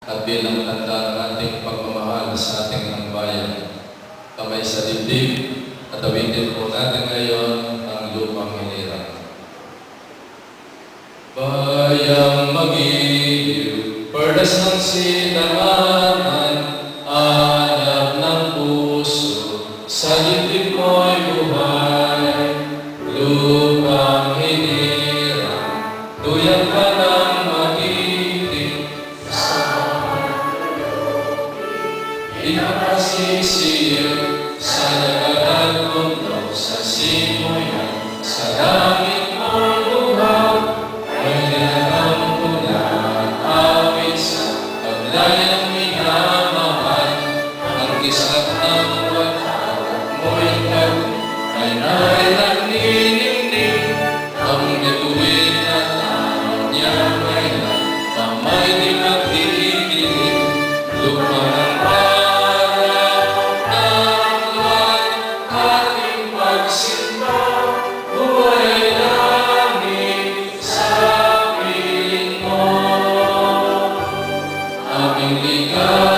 at bilang tanda ng ating pagmamahal sa ating ng bayan. Kamay sa dibdib at awitin po natin ngayon ang lupang hinirang. Bayang mag-iiw, perlas ng silanganan, hanap ng puso, sa dibdib mo'y buhay. Lupang hinirang, tuyang ka ng mag-iiw, pinakasisiyo sa nagagal mundo, sa simoyan, sa langit mong luhaw, may nakakampunan, awit sa paglayang minamahal, ang kisat ng watak mo'y gawin, ay nagniningning, ang gagawin na tao niya may kamay di magdidilim, lupa ng aming ligaw.